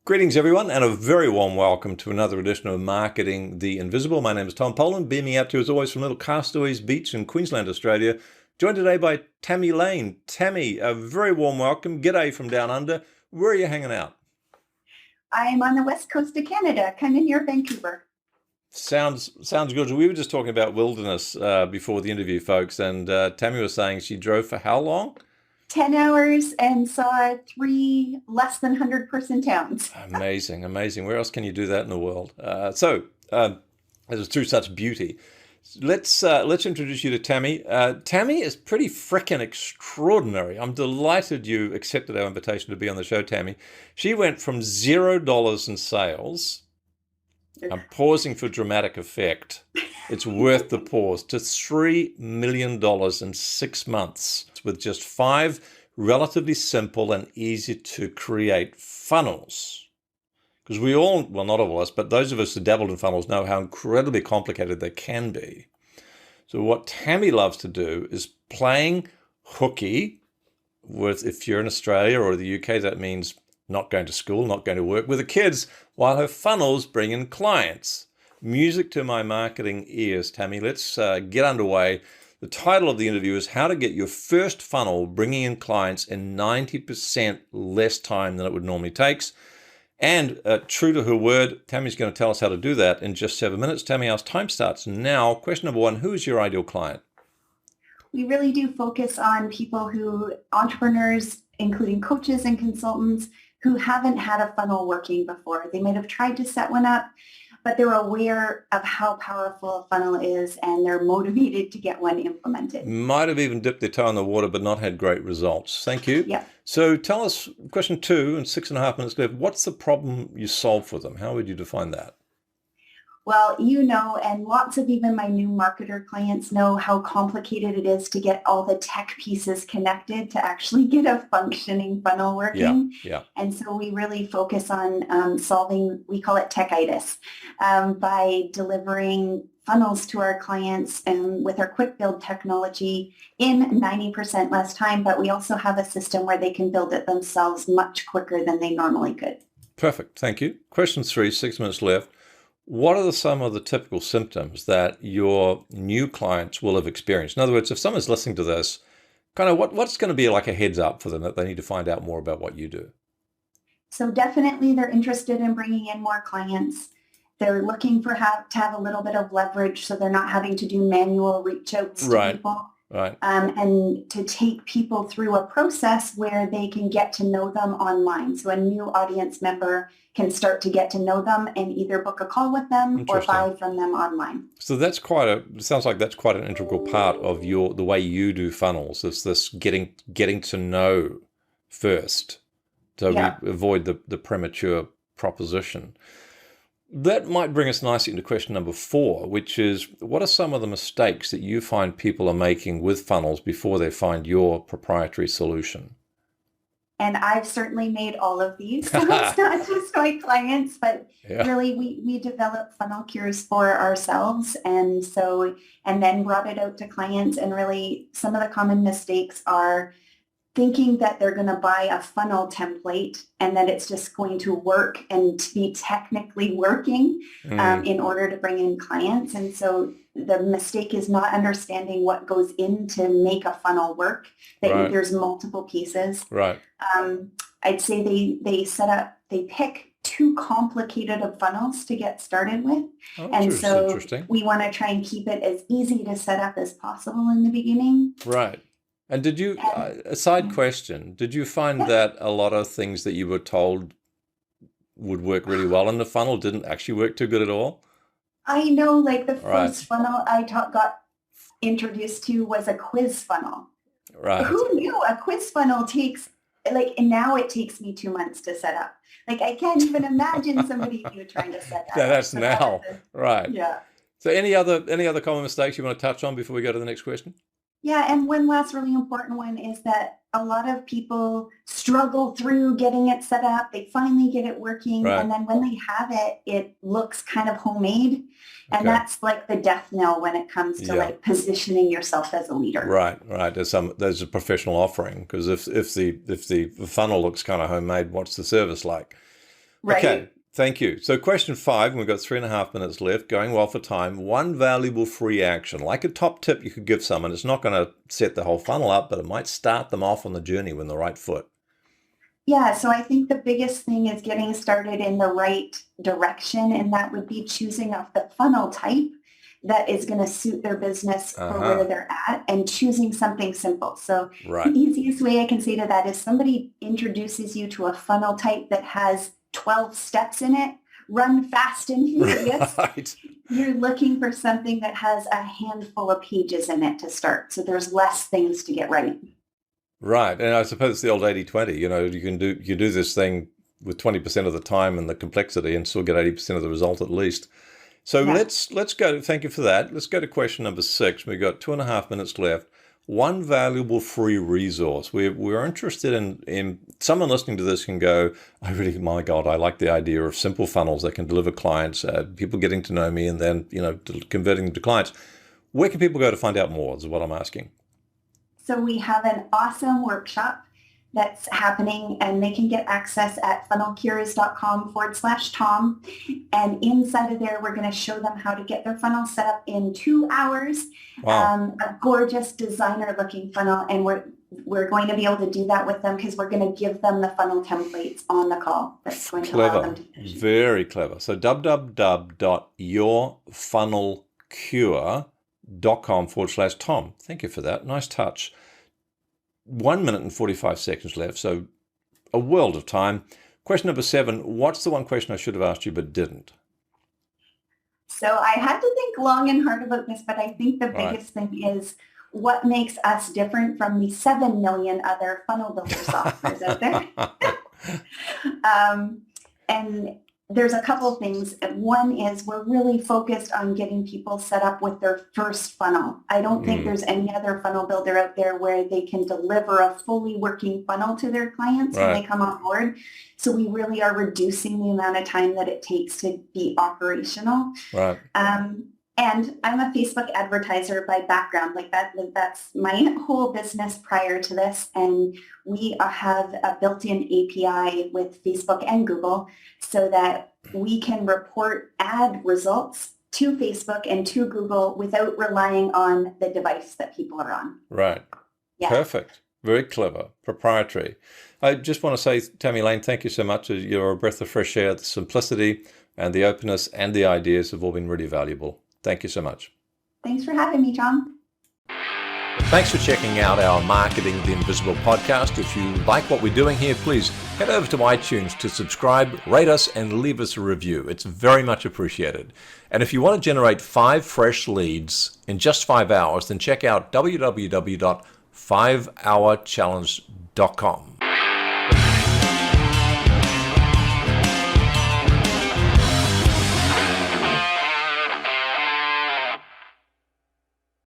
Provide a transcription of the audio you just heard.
Greetings, everyone, and a very warm welcome to another edition of Marketing the Invisible. My name is Tom Poland, beaming out to you as always from Little Castaways Beach in Queensland, Australia. Joined today by Tammy Lane. Tammy, a very warm welcome. G'day from down under. Where are you hanging out? I'm on the west coast of Canada, kind of near Vancouver. Sounds good. We were just talking about wilderness before the interview, folks, and Tammy was saying she drove for how long? 10 hours and saw three less than 100-person towns. Amazing, amazing. Where else can you do that in the world? This is through such beauty. Let's introduce you to Tammy. Tammy is pretty frickin' extraordinary. I'm delighted you accepted our invitation to be on the show, Tammy. She went from $0 in sales. I'm pausing for dramatic effect. It's worth the pause, to $3 million in 6 months with just 5 relatively simple and easy to create funnels. Because we all, well, not all of us, but those of us who dabbled in funnels know how incredibly complicated they can be. So what Tammy loves to do is playing hooky with, if you're in Australia or the UK, that means not going to school, not going to work with the kids, while her funnels bring in clients. Music to my marketing ears, Tammy. Let's get underway. The title of the interview is How to Get Your First Funnel Bringing in Clients in 90% Less Time Than It Would Normally Takes. And true to her word, Tammy's going to tell us how to do that in just 7 minutes. Tammy, our time starts now. Question number 1, who is your ideal client? We really do focus on people entrepreneurs, including coaches and consultants, who haven't had a funnel working before. They might have tried to set one up, but they're aware of how powerful a funnel is and they're motivated to get one implemented. Might have even dipped their toe in the water, but not had great results. Thank you. Yeah. So tell us, question 2, and 6.5 minutes left, what's the problem you solve for them? How would you define that? Well, and lots of even my new marketer clients know how complicated it is to get all the tech pieces connected to actually get a functioning funnel working. Yeah. And so we really focus on solving, we call it Techitis, by delivering funnels to our clients and with our quick build technology in 90% less time. But we also have a system where they can build it themselves much quicker than they normally could. Perfect. Thank you. Question 3, 6 minutes left. What are some of the typical symptoms that your new clients will have experienced? In other words, if someone's listening to this, kind of what's going to be like a heads up for them that they need to find out more about what you do? So definitely they're interested in bringing in more clients. They're looking to have a little bit of leverage so they're not having to do manual reach outs to people. Right. And to take people through a process where they can get to know them online. So a new audience member can start to get to know them and either book a call with them or buy from them online. So that's sounds like that's quite an integral part of the way you do funnels. It's this getting to know first. So we avoid the premature proposition. That might bring us nicely into question number 4, which is, what are some of the mistakes that you find people are making with funnels before they find your proprietary solution? And I've certainly made all of these. So it's not just my clients, but really we develop funnel cures for ourselves. And then brought it out to clients. And really some of the common mistakes are thinking that they're going to buy a funnel template and that it's just going to work and to be technically working in order to bring in clients. And so the mistake is not understanding what goes in to make a funnel work, that there's multiple pieces. Right. I'd say they pick too complicated of funnels to get started with. Oh, and so interesting. We want to try and keep it as easy to set up as possible in the beginning. Right. And did you, a side question, did you find that a lot of things that you were told would work really well in the funnel didn't actually work too good at all? I know, like the first funnel I got introduced to was a quiz funnel. Right. Who knew a quiz funnel takes, and now it takes me 2 months to set up. Like, I can't even imagine somebody new trying to set that up. That's now, right. Yeah. So any other common mistakes you want to touch on before we go to the next question? Yeah, and one last really important one is that a lot of people struggle through getting it set up. They finally get it working, and then when they have it, it looks kind of homemade. And that's like the death knell when it comes to like positioning yourself as a leader. Right. There's a professional offering, because if the funnel looks kind of homemade, what's the service like? right? Okay, thank you. So question 5, and we've got 3.5 minutes left, going well for time. One valuable free action, like a top tip you could give someone. It's not going to set the whole funnel up, but it might start them off on the journey with the right foot. Yeah, so I think the biggest thing is getting started in the right direction, and that would be choosing off the funnel type that is going to suit their business for where they're at, and choosing something simple. So the easiest way I can say to that is somebody introduces you to a funnel type that has 12 steps in it, run fast and furious. Right. You're looking for something that has a handful of pages in it to start. So there's less things to get right. Right. And I suppose it's the old 80-20. You can do this thing with 20% of the time and the complexity and still get 80% of the result at least. So let's go. Thank you for that. Let's go to question number 6. We've got 2.5 minutes left. One valuable free resource. We're interested in someone listening to this can go, my God, I like the idea of simple funnels that can deliver clients, people getting to know me and then, converting them to clients. Where can people go to find out more is what I'm asking. So we have an awesome workshop that's happening, and they can get access at funnelcures.com/Tom. And inside of there, we're going to show them how to get their funnel set up in 2 hours. Wow. A gorgeous designer looking funnel. And we're going to be able to do that with them because we're going to give them the funnel templates on the call. That's going to allow them to finish. Very clever. So www.yourfunnelcure.com/Tom. Thank you for that. Nice touch. 1 minute and 45 seconds left, so a world of time. Question number 7, what's the one question I should have asked you but didn't? So I had to think long and hard about this, but I think the biggest thing is what makes us different from the 7 million other funnel builder softwares out there. And there's a couple of things. One is we're really focused on getting people set up with their first funnel. I don't think there's any other funnel builder out there where they can deliver a fully working funnel to their clients when they come on board. So we really are reducing the amount of time that it takes to be operational. Right. And I'm a Facebook advertiser by background. That's my whole business prior to this. And we have a built-in API with Facebook and Google so that we can report ad results to Facebook and to Google without relying on the device that people are on. Right. Yeah. Perfect. Very clever. Proprietary. I just want to say, Tammy Lane, thank you so much. You're a breath of fresh air. The simplicity and the openness and the ideas have all been really valuable. Thank you so much. Thanks for having me, Tom. Thanks for checking out our Marketing the Invisible podcast. If you like what we're doing here, please head over to iTunes to subscribe, rate us, and leave us a review. It's very much appreciated. And if you want to generate 5 fresh leads in just 5 hours, then check out www.5hourchallenge.com.